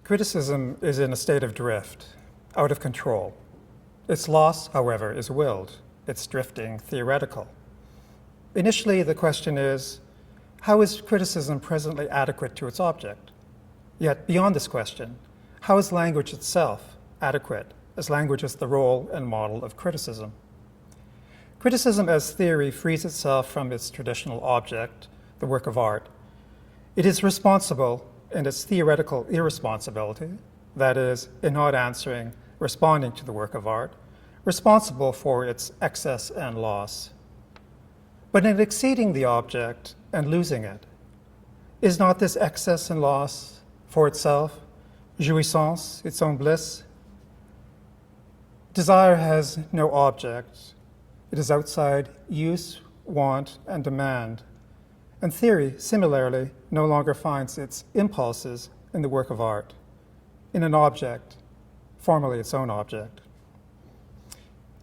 Criticism is in a state of drift, out of control. Its loss, however, is willed, its drifting theoretical. Initially, the question is, how is criticism presently adequate to its object? Yet, beyond this question, how is language itself adequate, as language is the role and model of criticism? Criticism as theory frees itself from its traditional object, the work of art. It is responsible in its theoretical irresponsibility, that is, in not answering, responding to the work of art, responsible for its excess and loss. But in exceeding the object and losing it, is not this excess and loss for itself, jouissance, its own bliss? Desire has no object. It is outside use, want, and demand. And theory, similarly, no longer finds its impulses in the work of art, in an object, formerly its own object.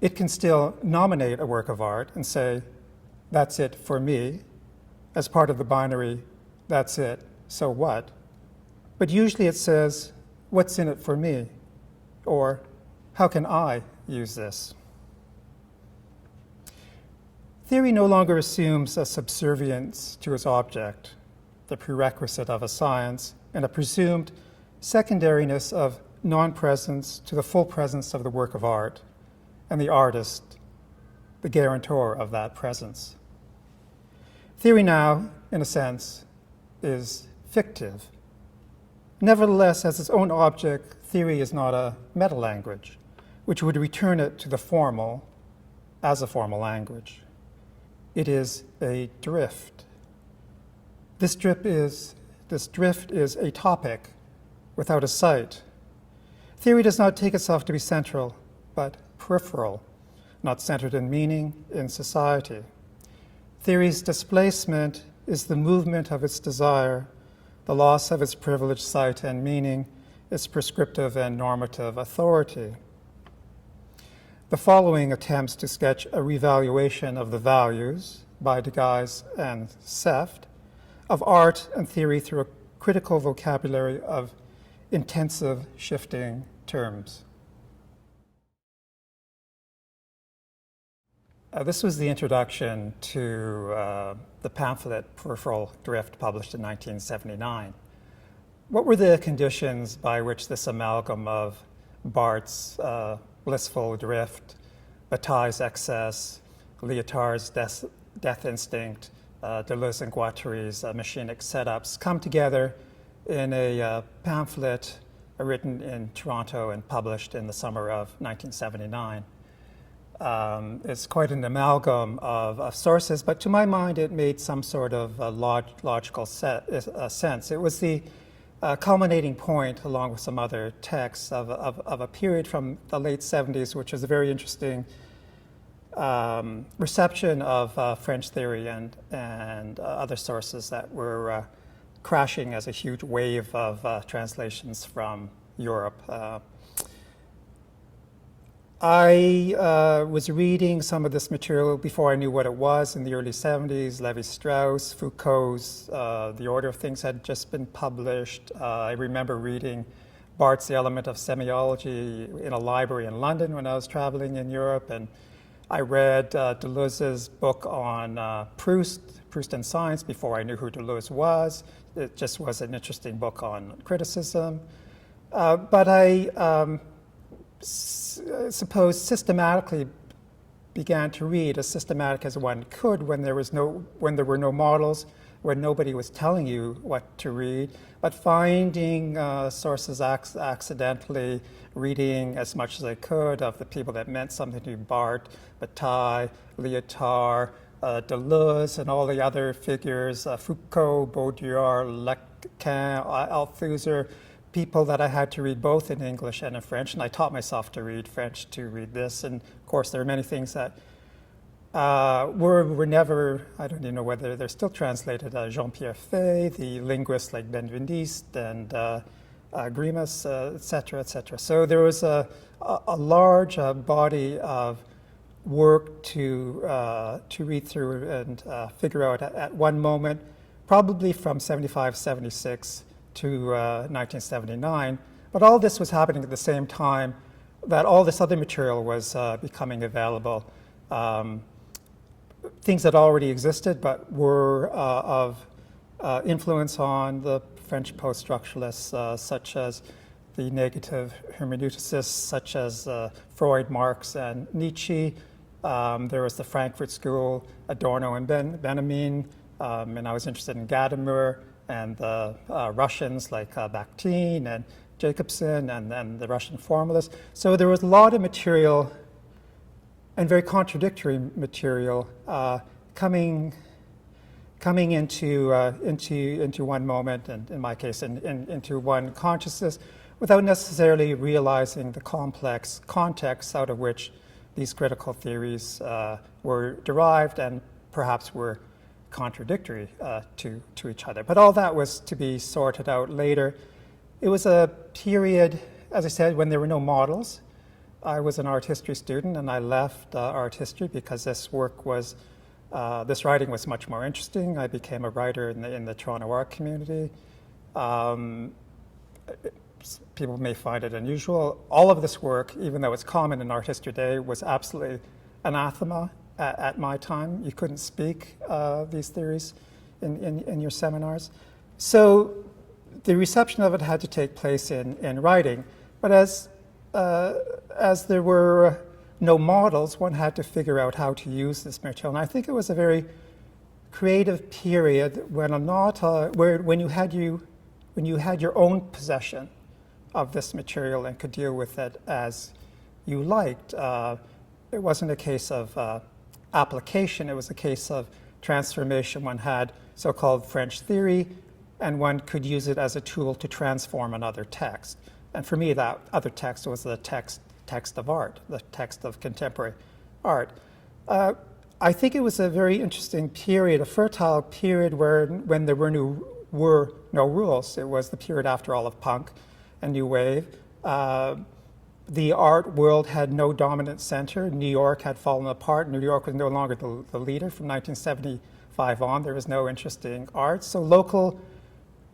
It can still nominate a work of art and say, that's it for me, as part of the binary, that's it, so what? But usually it says, what's in it for me? Or, how can I use this? Theory no longer assumes a subservience to its object, the prerequisite of a science, and a presumed secondariness of non-presence to the full presence of the work of art, and the artist, the guarantor of that presence. Theory now, in a sense, is fictive. Nevertheless, as its own object, theory is not a meta-language, which would return it to the formal as a formal language. It is a drift. This drift is a topic without a site. Theory does not take itself to be central, but peripheral, not centered in meaning, in society. Theory's displacement is the movement of its desire, the loss of its privileged site and meaning, its prescriptive and normative authority. The following attempts to sketch a revaluation of the values, by De Guise and Seft, of art and theory through a critical vocabulary of intensive shifting terms. This was the introduction to the pamphlet Peripheral Drift, published in 1979. What were the conditions by which this amalgam of Barthes' blissful drift, Bataille's excess, Lyotard's death instinct, Deleuze and Guattari's machinic setups come together in a pamphlet written in Toronto and published in the summer of 1979. It's quite an amalgam of sources, but to my mind it made some sort of logical sense. It was the culminating point, along with some other texts, of a period from the late 70s, which was a very interesting reception of French theory and other sources that were crashing as a huge wave of translations from Europe. I was reading some of this material before I knew what it was in the early 70s. Lévi-Strauss, Foucault's The Order of Things had just been published. I remember reading Barthes' The Element of Semiology in a library in London when I was traveling in Europe, and I read Deleuze's book on Proust and Science, before I knew who Deleuze was. It just was an interesting book on criticism. But I suppose systematically began to read as systematic as one could when there were no models, when nobody was telling you what to read, but finding sources accidentally, reading as much as I could of the people that meant something to me: Barthes, Bataille, Lyotard, Deleuze, and all the other figures, Foucault, Baudrillard, Lequin, Althusser, people that I had to read both in English and in French, and I taught myself to read French to read this. And of course, there are many things that were never, I don't even know whether they're still translated. Jean-Pierre Fay, the linguists like Benveniste and Grimas, et cetera, et cetera. So there was a large body of work to read through and figure out at one moment, probably from 75, 76 to 1979, But all this was happening at the same time that all this other material was becoming available. Things that already existed but were of influence on the French post-structuralists, such as the negative hermeneuticists, such as Freud, Marx, and Nietzsche. There was the Frankfurt School, Adorno and Benjamin, and I was interested in Gadamer and the Russians like Bakhtin and Jacobson and the Russian formalists. So there was a lot of material and very contradictory material coming into one moment, and in my case, into one consciousness, without necessarily realizing the complex context out of which these critical theories were derived and perhaps were contradictory to each other. But all that was to be sorted out later. It was a period, as I said, when there were no models. I was an art history student, and I left art history because this writing was much more interesting. I became a writer in the Toronto art community. People may find it unusual. All of this work, even though it's common in art history today, was absolutely anathema at my time. You couldn't speak these theories in your seminars. So the reception of it had to take place in writing. But as there were no models, one had to figure out how to use this material. And I think it was a very creative period when when you had your own possession of this material and could deal with it as you liked. It wasn't a case of application, it was a case of transformation. One had so-called French theory, and one could use it as a tool to transform another text. And for me, that other text was the text of art, the text of contemporary art. I think it was a very interesting period, a fertile period when there were no rules. It was the period after all of punk and New Wave. The art world had no dominant center. New York had fallen apart. New York was no longer the leader. From 1975 on, there was no interesting art. So local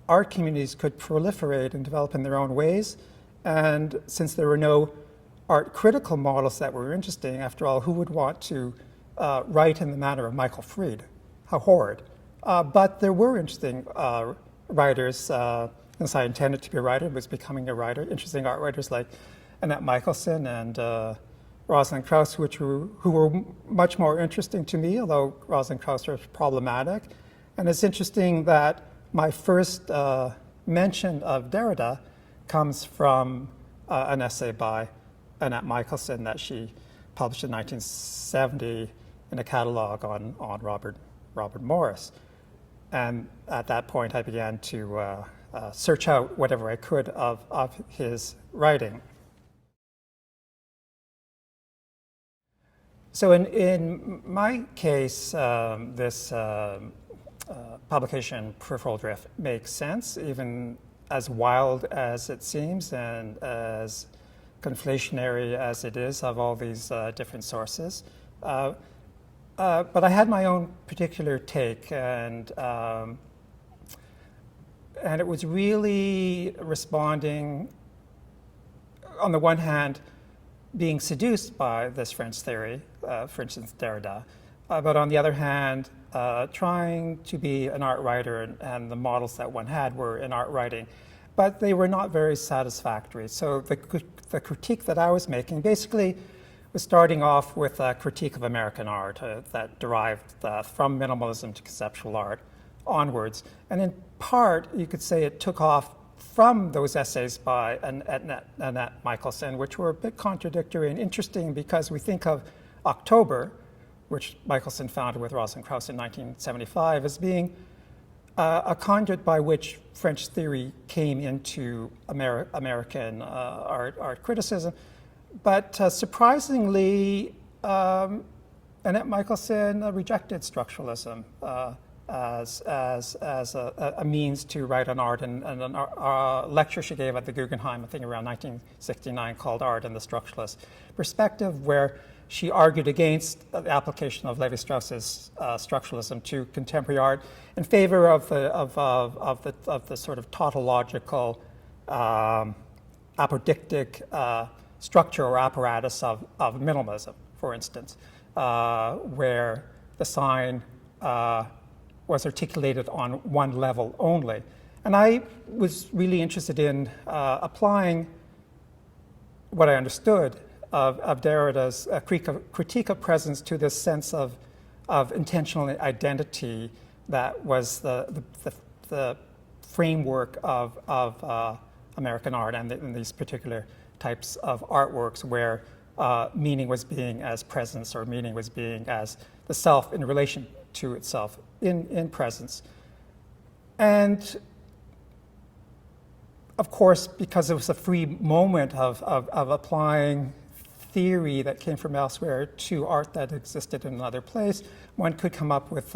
art communities could proliferate and develop in their own ways. And since there were no art critical models that were interesting, after all, who would want to write in the manner of Michael Fried? How horrid. But there were interesting writers, since I intended to be a writer, was becoming a writer, interesting art writers like Annette Michelson and Rosalind Krauss, who were much more interesting to me, although Rosalind Krauss was problematic. And it's interesting that my first mention of Derrida comes from an essay by Annette Michelson that she published in 1970 in a catalog on Robert Morris. And at that point, I began to search out whatever I could of his writing. So in my case, this publication, Peripheral Drift, makes sense, even as wild as it seems and as conflationary as it is of all these different sources. But I had my own particular take, and it was really responding, on the one hand, being seduced by this French theory, for instance, Derrida, but on the other hand, trying to be an art writer, and the models that one had were in art writing, but they were not very satisfactory. So the critique that I was making basically was starting off with a critique of American art that derived from minimalism to conceptual art onwards. And in part, you could say it took off from those essays by Annette Michelson, which were a bit contradictory and interesting because we think of October, which Michelson founded with Rosalind Krauss in 1975, as being a conduit by which French theory came into American art criticism. But surprisingly, Annette Michelson rejected structuralism as a means to write on art, and a lecture she gave at the Guggenheim, I think around 1969, called Art and the Structuralist Perspective, where she argued against the application of Levi-Strauss's structuralism to contemporary art in favor of the sort of tautological apodictic structure or apparatus of minimalism, for instance, where the sign was articulated on one level only. And I was really interested in applying what I understood of Derrida's critique of presence to this sense of intentional identity that was the framework of American art and in these particular types of artworks where meaning was being as presence, or meaning was being as the self in relation to itself in presence. And of course, because it was a free moment of applying theory that came from elsewhere to art that existed in another place, one could come up with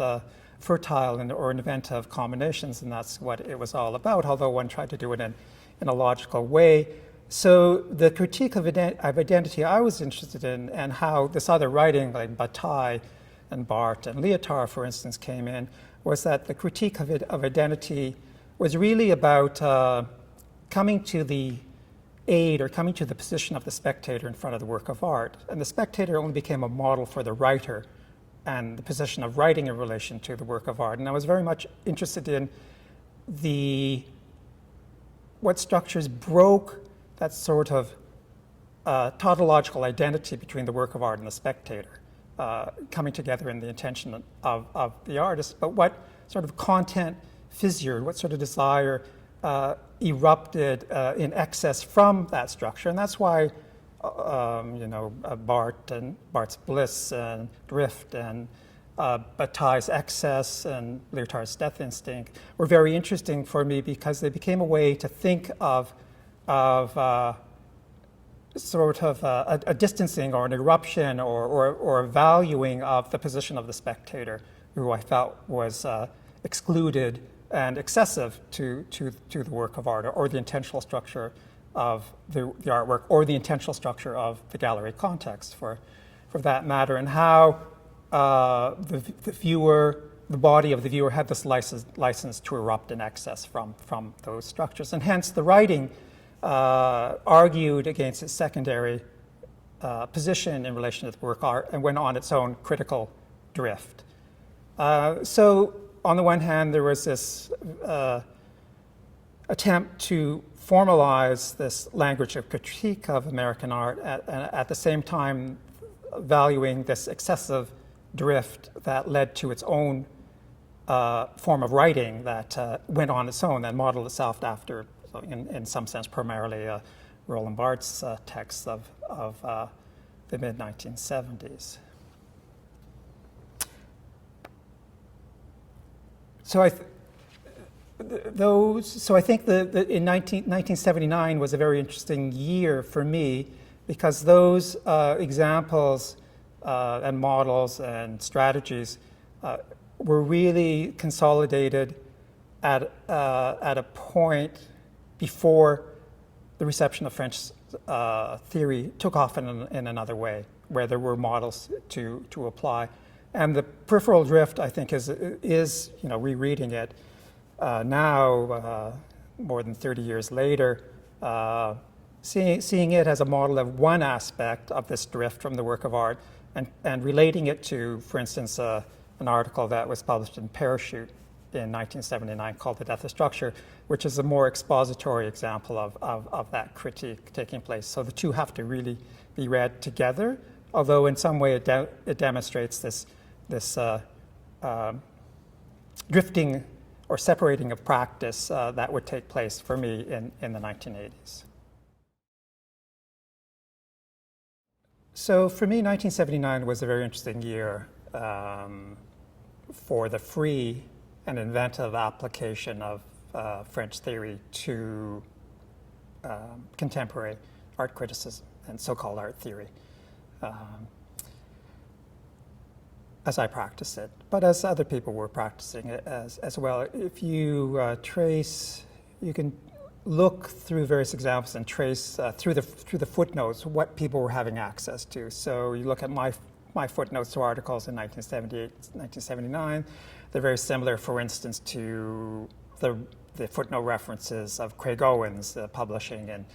fertile or inventive combinations, and that's what it was all about, although one tried to do it in a logical way. So the critique of identity I was interested in, and how this other writing like Bataille and Barthes and Lyotard, for instance, came in, was that the critique of identity was really about coming to the aid or coming to the position of the spectator in front of the work of art. And the spectator only became a model for the writer and the position of writing in relation to the work of art. And I was very much interested in what structures broke that sort of tautological identity between the work of art and the spectator, coming together in the intention of the artist, but what sort of content fissured, what sort of desire erupted in excess from that structure. And that's why Barthes' bliss and drift and Bataille's excess and Lyotard's death instinct were very interesting for me, because they became a way to think of sort of a distancing or an eruption or a valuing of the position of the spectator, who I felt was excluded and excessive to the work of art, or the intentional structure of the artwork, or the intentional structure of the gallery context, for that matter, and how the body of the viewer had this license to erupt in excess from those structures. And hence the writing argued against its secondary position in relation to the work of art and went on its own critical drift. So on the one hand, there was this attempt to formalize this language of critique of American art, at the same time valuing this excessive drift that led to its own form of writing that went on its own and modeled itself after, in some sense, primarily Roland Barthes' texts of the mid-1970s. So I think that in 1979 was a very interesting year for me, because those examples and models and strategies were really consolidated at a point before the reception of French theory took off in another way, where there were models to apply. And the peripheral drift, I think, is rereading it now, more than 30 years later, seeing it as a model of one aspect of this drift from the work of art, and relating it to, for instance, an article that was published in Parachute in 1979 called The Death of Structure, which is a more expository example of that critique taking place. So the two have to really be read together, although in some way it demonstrates this drifting or separating of practice that would take place for me in the 1980s. So for me, 1979 was a very interesting year for the free and inventive application of French theory to contemporary art criticism and so-called art theory, as I practiced it, but as other people were practicing it as well. If you you can look through various examples and trace through the footnotes what people were having access to. So you look at my footnotes to articles in 1978, 1979. They're very similar, for instance, to the the footnote references of Craig Owens publishing in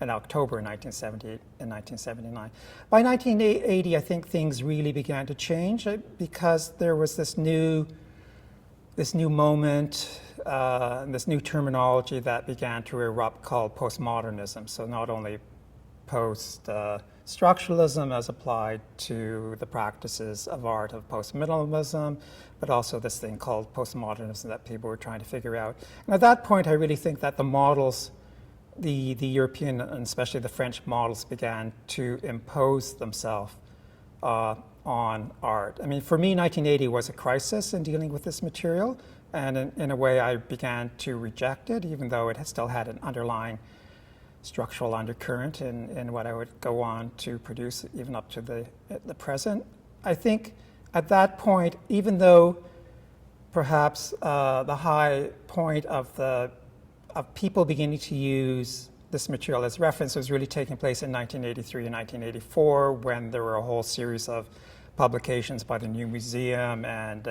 October 1978 and 1979. By 1980, I think things really began to change because there was this new moment, this new terminology that began to erupt called postmodernism. So not only post-structuralism as applied to the practices of art of post-minimalism, but also this thing called postmodernism that people were trying to figure out. And at that point, I really think that the models, the European and especially the French models, began to impose themselves on art. I mean, for me, 1980 was a crisis in dealing with this material, and in a way I began to reject it, even though it still had an underlying structural undercurrent in what I would go on to produce even up to the present. I think at that point, even though perhaps the high point of people beginning to use this material as reference was really taking place in 1983 and 1984, when there were a whole series of publications by the New Museum and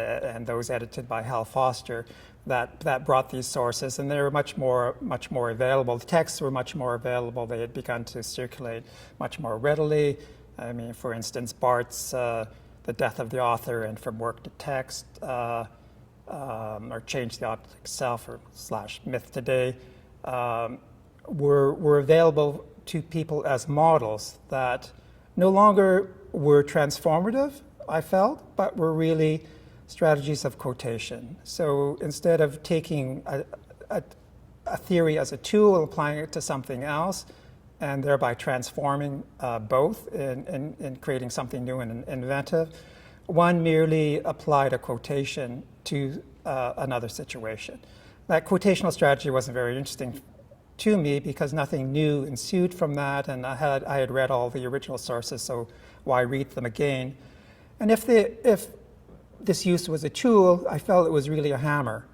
those edited by Hal Foster that brought these sources, and they were much more available. The texts were much more available. They had begun to circulate much more readily. I mean, for instance, Barth's The Death of the Author and From Work to Text, or Change the Object Itself, or / Myth Today, were available to people as models that no longer were transformative, I felt, but were really strategies of quotation. So instead of taking a theory as a tool and applying it to something else, and thereby transforming both in creating something new and inventive, one merely applied a quotation to another situation. That quotational strategy wasn't very interesting to me because nothing new ensued from that, and I had read all the original sources, so why read them again? And if this use was a tool, I felt it was really a hammer,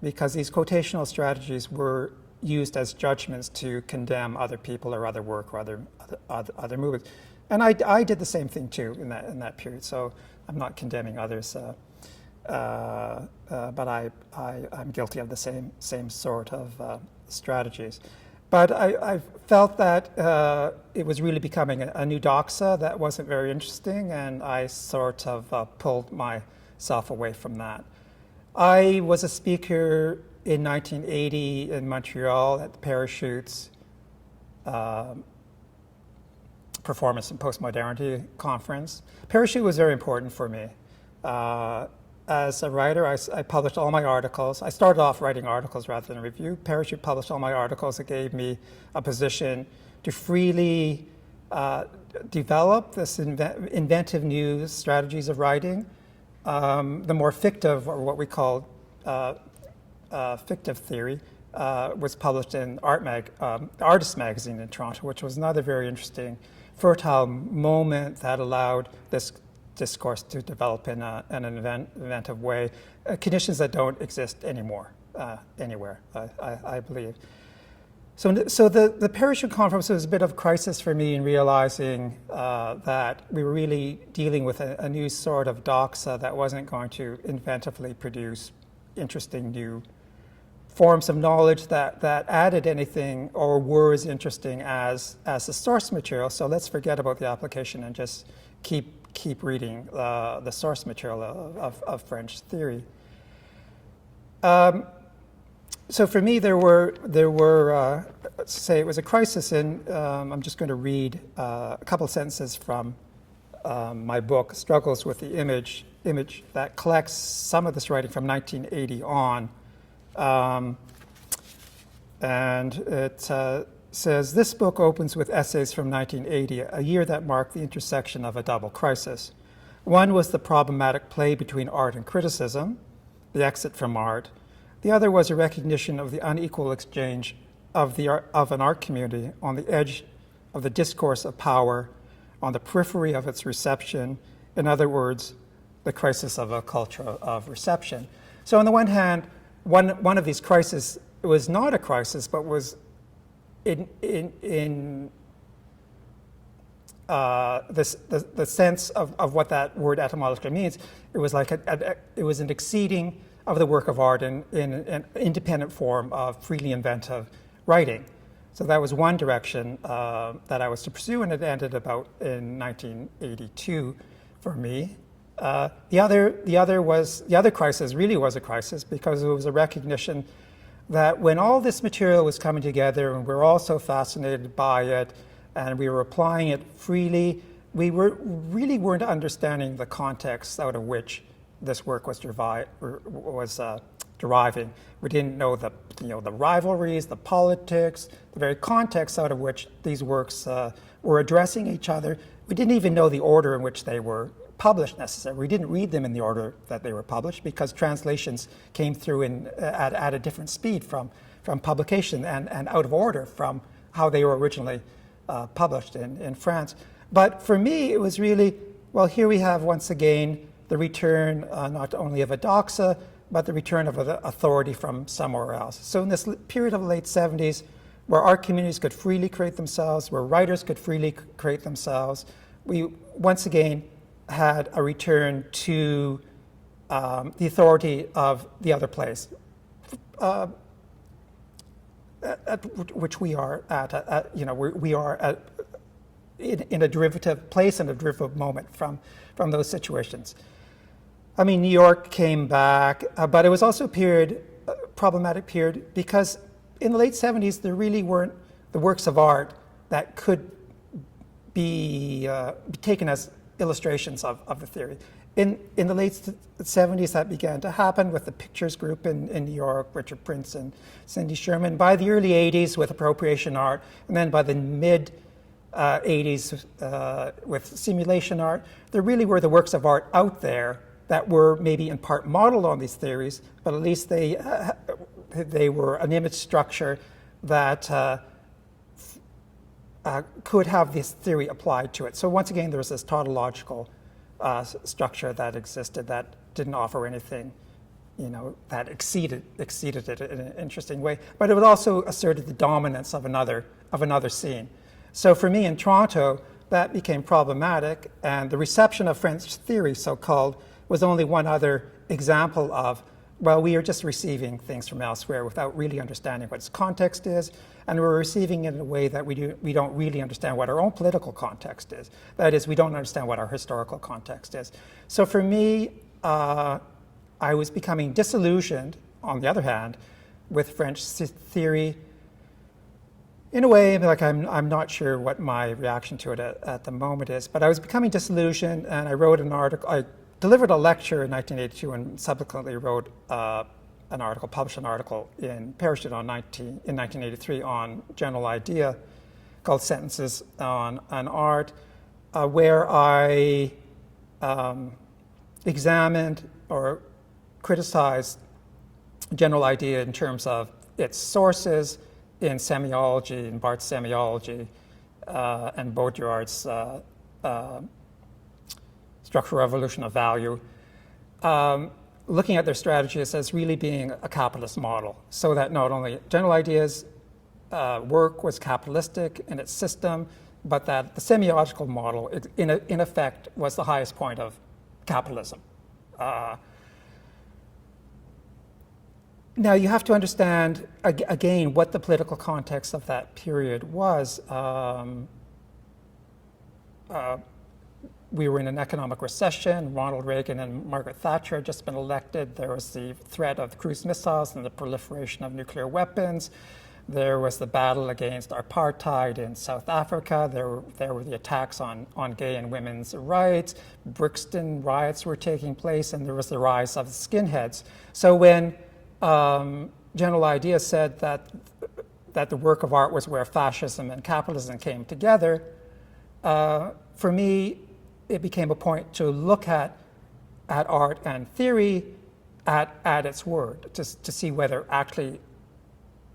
because these quotational strategies were used as judgments to condemn other people or other work or other movements. And I did the same thing too in that period. So I'm not condemning others, but I'm guilty of the same sort of strategies. But I felt that it was really becoming a new doxa that wasn't very interesting, and I sort of pulled myself away from that. I was a speaker in 1980 in Montreal at the Parachutes Performance and Postmodernity Conference. Parachute was very important for me. As a writer, I published all my articles. I started off writing articles rather than a review. Parachute published all my articles. It gave me a position to freely develop this inventive new strategies of writing. The more fictive, or what we call fictive theory, was published in Artist magazine in Toronto, which was another very interesting, fertile moment that allowed this discourse to develop in an inventive way, conditions that don't exist anymore anywhere, I believe. So the Parachute Conference was a bit of a crisis for me in realizing that we were really dealing with a new sort of doxa that wasn't going to inventively produce interesting new forms of knowledge that added anything or were as interesting as the source material. So let's forget about the application and just keep reading the source material of French theory. So for me, there were say it was a crisis in, I'm just going to read a couple sentences from my book, Struggles with the Image, that collects some of this writing from 1980 on. And it says, this book opens with essays from 1980, a year that marked the intersection of a double crisis. One was the problematic play between art and criticism, the exit from art. The other was a recognition of the unequal exchange of an art community on the edge of the discourse of power, on the periphery of its reception. In other words, the crisis of a culture of reception. So on the one hand, one of these crises was not a crisis, but was in the sense of what that word etymologically means. It was like it was an exceeding of the work of art in an independent form of freely inventive writing. So that was one direction that I was to pursue, and it ended about in 1982 for me. The other crisis really was a crisis because it was a recognition that when all this material was coming together and we were all so fascinated by it and we were applying it freely, we really weren't understanding the context out of which this work was deriving. We didn't know the rivalries, the politics, the very context out of which these works were addressing each other. We didn't even know the order in which they were published necessarily. We didn't read them in the order that they were published because translations came through at a different speed from publication and out of order from how they were originally published in France. But for me, it was really, well, here we have once again the return not only of a doxa, but the return of an authority from somewhere else. So in this period of the late 70s, where art communities could freely create themselves, where writers could freely create themselves, we once again had a return to the authority of the other place, at which we are at. We are in a derivative place and a derivative moment from those situations. I mean, New York came back, but it was also a problematic period, because in the late 70s, there really weren't the works of art that could be taken as illustrations of the theory. In the late 70s, that began to happen with the Pictures Group in New York, Richard Prince and Cindy Sherman. By the early 80s with appropriation art, and then by the mid 80s with simulation art, there really were the works of art out there that were maybe in part modeled on these theories, but at least they were an image structure that could have this theory applied to it. So once again, there was this tautological structure that existed that didn't offer anything, that exceeded it in an interesting way. But it would also asserted the dominance of another scene. So for me in Toronto, that became problematic, and the reception of French theory, so-called, was only one other example of, well, we are just receiving things from elsewhere without really understanding what its context is, and we're receiving it in a way that we don't really understand what our own political context is. That is, we don't understand what our historical context is. So for me, I was becoming disillusioned, on the other hand, with French theory. In a way, like I'm not sure what my reaction to it at the moment is, but I was becoming disillusioned, and I wrote an article. I delivered a lecture in 1982 and subsequently wrote published an article in Parachute in 1983 on General Idea called Sentences on Art, where I examined or criticized General Idea in terms of its sources in semiology, in Barth's semiology, and Baudrillard's structural evolution of value, looking at their strategies as really being a capitalist model, so that not only General Idea's work was capitalistic in its system, but that the semiotical model, in effect, was the highest point of capitalism. Now, you have to understand, again, what the political context of that period was. We were in an economic recession. Ronald Reagan and Margaret Thatcher had just been elected. There was the threat of cruise missiles and the proliferation of nuclear weapons. There was the battle against apartheid in South Africa. There were the attacks on gay and women's rights. Brixton riots were taking place, and there was the rise of the skinheads. So when General Idea said that the work of art was where fascism and capitalism came together, for me, it became a point to look at art and theory at its word, to see whether actually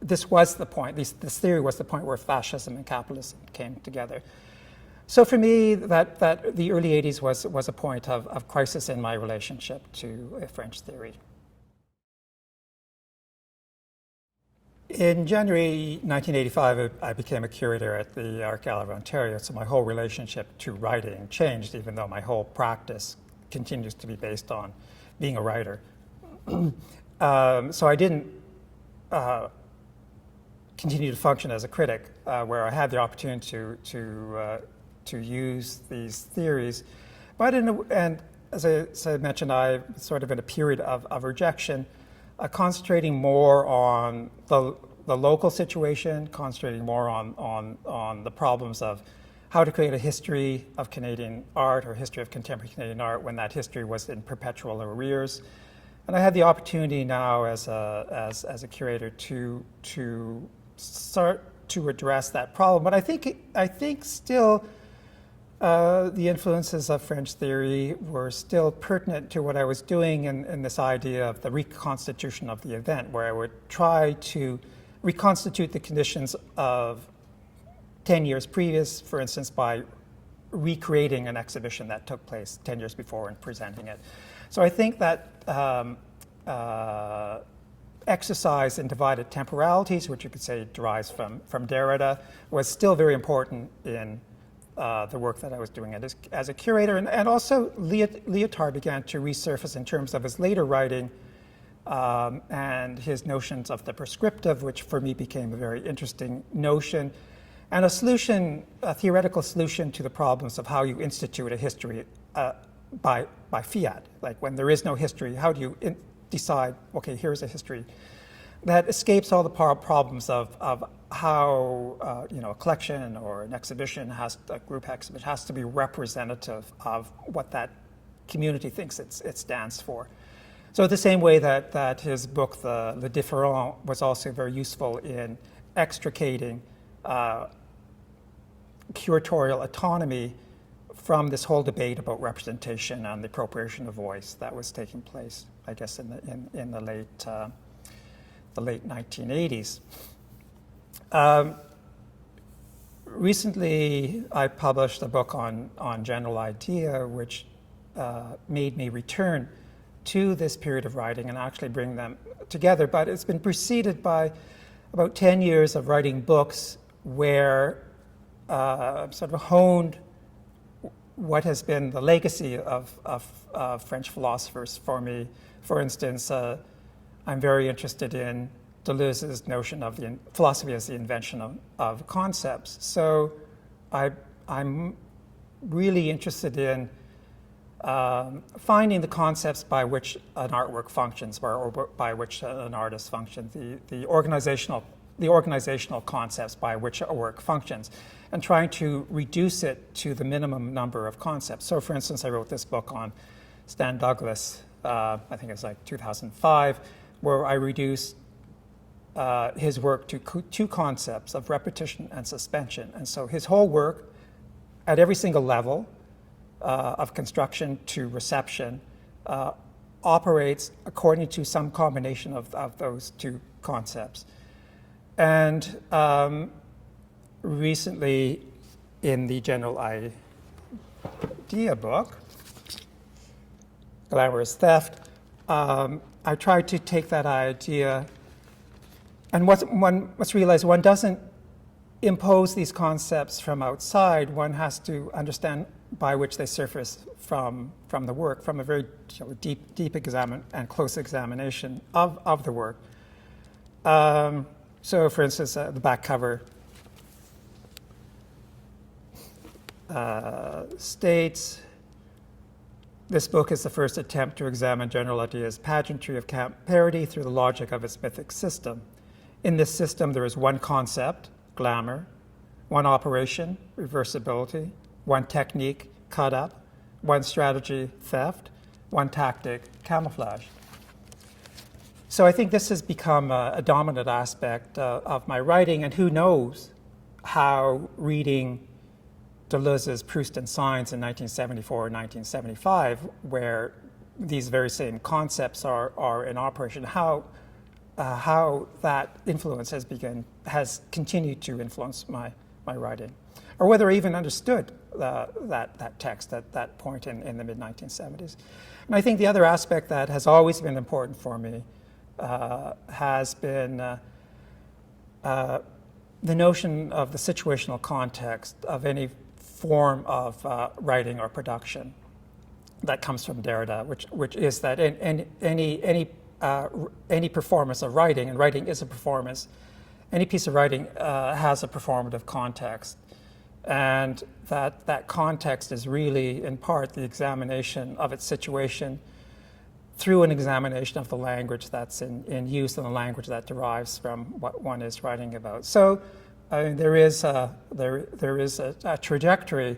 this was the point, this theory was the point where fascism and capitalism came together. So for me, that the early 80s was a point of crisis in my relationship to French theory. In January 1985, I became a curator at the Art Gallery of Ontario, so my whole relationship to writing changed, even though my whole practice continues to be based on being a writer. So I didn't continue to function as a critic, where I had the opportunity to use these theories. But and as I mentioned, I'm sort of in a period of rejection, concentrating more on the local situation, concentrating more on the problems of how to create a history of Canadian art or history of contemporary Canadian art when that history was in perpetual arrears. And I had the opportunity now as a curator to start to address that problem. But I think still the influences of French theory were still pertinent to what I was doing in this idea of the reconstitution of the event, where I would try to reconstitute the conditions of 10 years previous, for instance, by recreating an exhibition that took place 10 years before and presenting it. So I think that exercise in divided temporalities, which you could say derives from Derrida, was still very important in the work that I was doing as a curator. And also Lyotard began to resurface in terms of his later writing and his notions of the prescriptive, which for me became a very interesting notion, and a theoretical solution to the problems of how you institute a history by fiat. Like when there is no history, how do you decide, okay, here's a history that escapes all the problems of how a collection or an exhibition a group exhibition has to be representative of what that community thinks it stands for. So the same way that his book, Le Différent, was also very useful in extricating curatorial autonomy from this whole debate about representation and the appropriation of voice that was taking place, I guess, in the late 1980s. Recently, I published a book on general idea, which made me return to this period of writing and actually bring them together. But it's been preceded by about 10 years of writing books where sort of honed what has been the legacy of French philosophers for me. For instance, I'm very interested in Deleuze's notion of the philosophy as the invention of concepts. So I'm really interested in finding the concepts by which an artwork functions, or by which an artist functions, the organizational concepts by which a work functions, and trying to reduce it to the minimum number of concepts. So, for instance, I wrote this book on Stan Douglas, I think it was like 2005, where I reduced his work to two concepts of repetition and suspension. And so his whole work, at every single level, of construction to reception, operates according to some combination of those two concepts. And recently, in the general idea book, Glamorous Theft, I tried to take that idea, and one must realize one doesn't impose these concepts from outside. One has to understand by which they surface from the work, from a very deep and close examination of the work. So, for instance, the back cover states, this book is the first attempt to examine general ideas' pageantry of camp parody through the logic of its mythic system. In this system, there is one concept, glamour, one operation, reversibility, one technique, cut up, one strategy, theft, one tactic, camouflage. So I think this has become a dominant aspect of my writing, and who knows how reading Deleuze's Proust and Signs in 1974 or 1975, where these very same concepts are in operation, how that influence has continued to influence my writing, or whether I even understood that text at that point in the mid-1970s. And I think the other aspect that has always been important for me has been the notion of the situational context of any form of writing or production that comes from Derrida, which is that any any performance of writing, and writing is a performance, any piece of writing has a performative context. And that context is really, in part, the examination of its situation through an examination of the language that's in use and the language that derives from what one is writing about. So there is a trajectory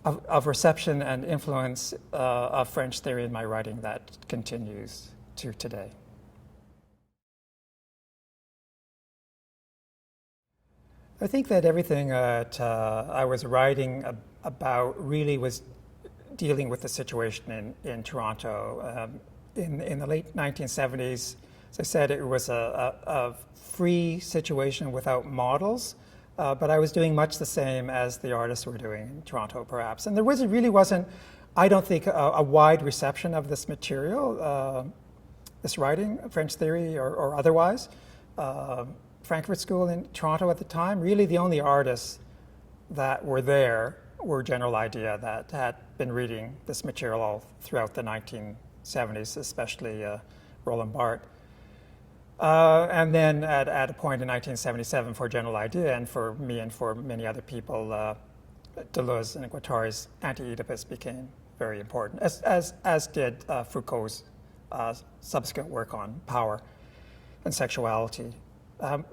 of reception and influence of French theory in my writing that continues to today. I think that everything that I was writing about really was dealing with the situation in Toronto. In the late 1970s, as I said, it was a free situation without models, but I was doing much the same as the artists were doing in Toronto, perhaps. And there really wasn't, I don't think, a wide reception of this material, this writing, French theory or otherwise. Frankfurt School in Toronto at the time, really the only artists that were there were General Idea that had been reading this material all throughout the 1970s, especially Roland Barthes. And then at a point in 1977 for General Idea and for me and for many other people, Deleuze and Guattari's Anti-Oedipus became very important, as did Foucault's subsequent work on power and sexuality.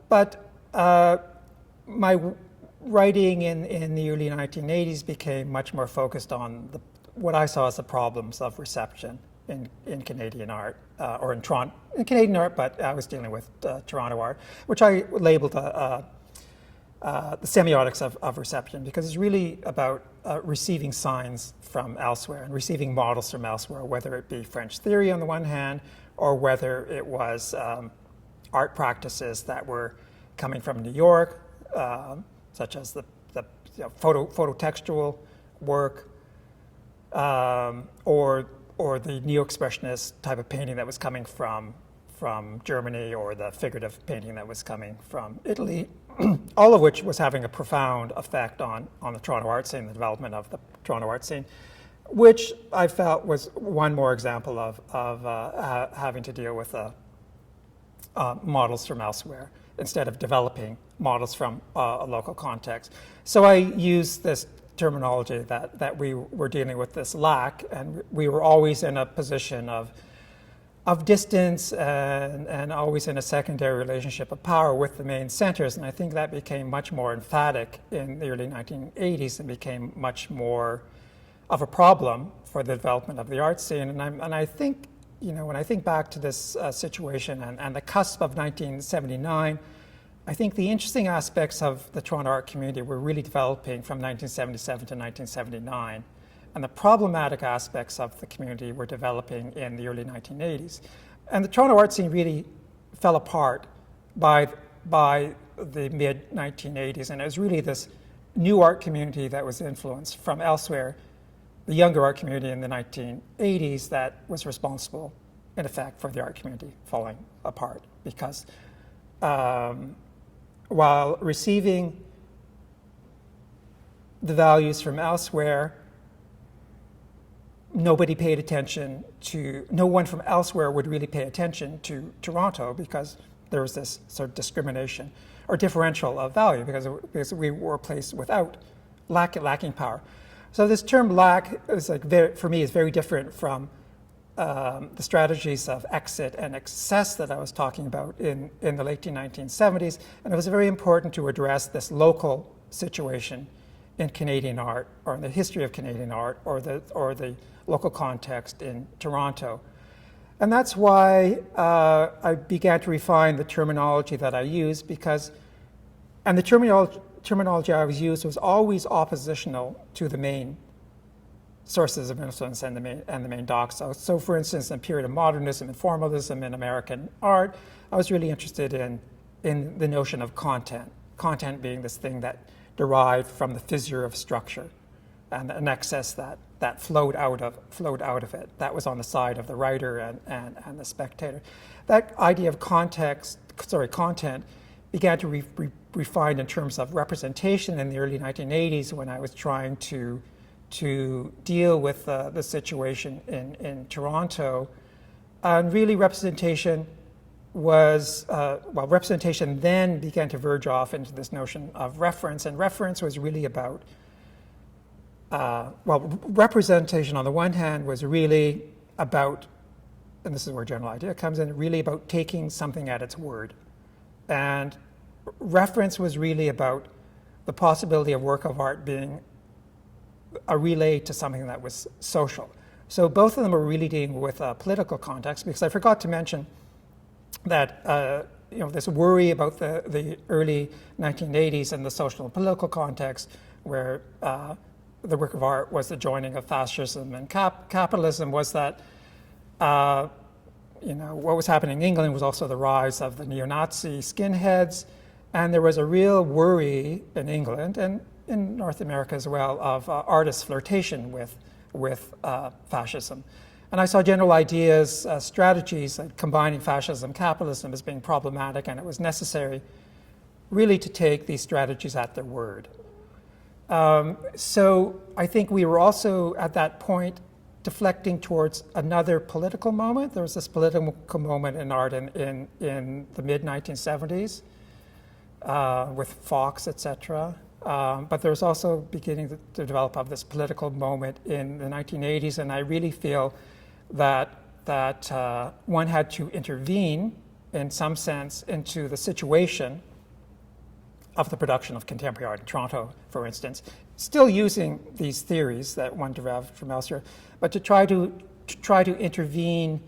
But my writing in the early 1980s became much more focused on what I saw as the problems of reception in Canadian art, or in Canadian art, but I was dealing with Toronto art, which I labeled the semiotics of reception, because it's really about receiving signs from elsewhere and receiving models from elsewhere, whether it be French theory on the one hand, or whether it was art practices that were coming from New York, such as the phototextual work, or the neo-expressionist type of painting that was coming from Germany, or the figurative painting that was coming from Italy, all of which was having a profound effect on the Toronto art scene, the development of the Toronto art scene, which I felt was one more example of having to deal with models from elsewhere instead of developing models from a local context. So I used this terminology that we were dealing with this lack, and we were always in a position of distance and always in a secondary relationship of power with the main centers. And I think that became much more emphatic in the early 1980s and became much more of a problem for the development of the art scene. And I think, when I think back to this situation and the cusp of 1979, I think the interesting aspects of the Toronto art community were really developing from 1977 to 1979. And the problematic aspects of the community were developing in the early 1980s. And the Toronto art scene really fell apart by the mid-1980s. And it was really this new art community that was influenced from elsewhere, the younger art community in the 1980s, that was responsible, in effect, for the art community falling apart. Because while receiving the values from elsewhere, nobody paid attention to, no one from elsewhere would really pay attention to Toronto, because there was this sort of discrimination or differential of value because we were a place without lacking power. So this term lack is for me is very different from the strategies of exit and excess that I was talking about in the late 1970s. And it was very important to address this local situation in Canadian art, or in the history of Canadian art, or the local context in Toronto. And that's why I began to refine the terminology that I use, and the terminology I used was always oppositional to the main sources of influence and the main docs. So for instance, in the period of modernism and formalism in American art, I was really interested in the notion of content being this thing that derived from the fissure of structure and an excess that flowed out of it. That was on the side of the writer and the spectator. That idea of content began to refine in terms of representation in the early 1980s, when I was trying to deal with the situation in Toronto And really representation was, well, representation then began to verge off into this notion of reference, and reference was really about, well, representation on the one hand was really about, and this is where general idea comes in, really about taking something at its word. And reference was really about the possibility of work of art being a relay to something that was social. So both of them are really dealing with a political context, because I forgot to mention that you know, this worry about the early 1980s and the social and political context, where the work of art was the joining of fascism and capitalism, was that you know, what was happening in England was also the rise of the neo-Nazi skinheads, and there was a real worry in England and in North America as well of artists' flirtation with fascism. And I saw general ideas, strategies like combining fascism and capitalism as being problematic, and it was necessary really to take these strategies at their word. So I think we were also at that point deflecting towards another political moment. There was this political moment in art in the mid-1970s with Fox, etc. But there was also beginning to develop of this political moment in the 1980s, and I really feel that one had to intervene in some sense into the situation of the production of contemporary art in Toronto, for instance, still using these theories that one derived from elsewhere, but to try to intervene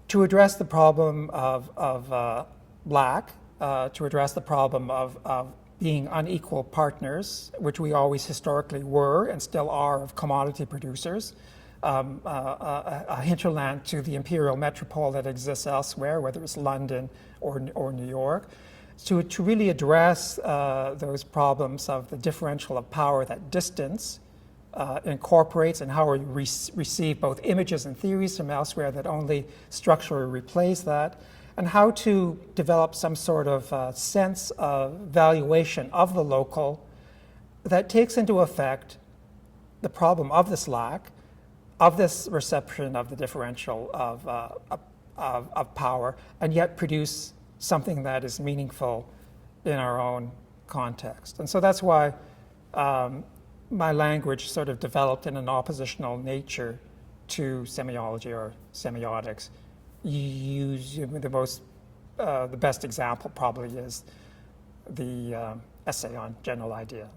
to address the problem of black, to address the problem of being unequal partners, which we always historically were and still are, of commodity producers, a hinterland to the imperial metropole that exists elsewhere, whether it's London or New York. To really address those problems of the differential of power that distance incorporates, and how we receive both images and theories from elsewhere that only structurally replace that, and how to develop some sort of sense of valuation of the local that takes into effect the problem of this lack, of this reception of the differential of power, and yet produce something that is meaningful in our own context. And so that's why my language sort of developed in an oppositional nature to semiology or semiotics. The best example probably is the essay on general idea.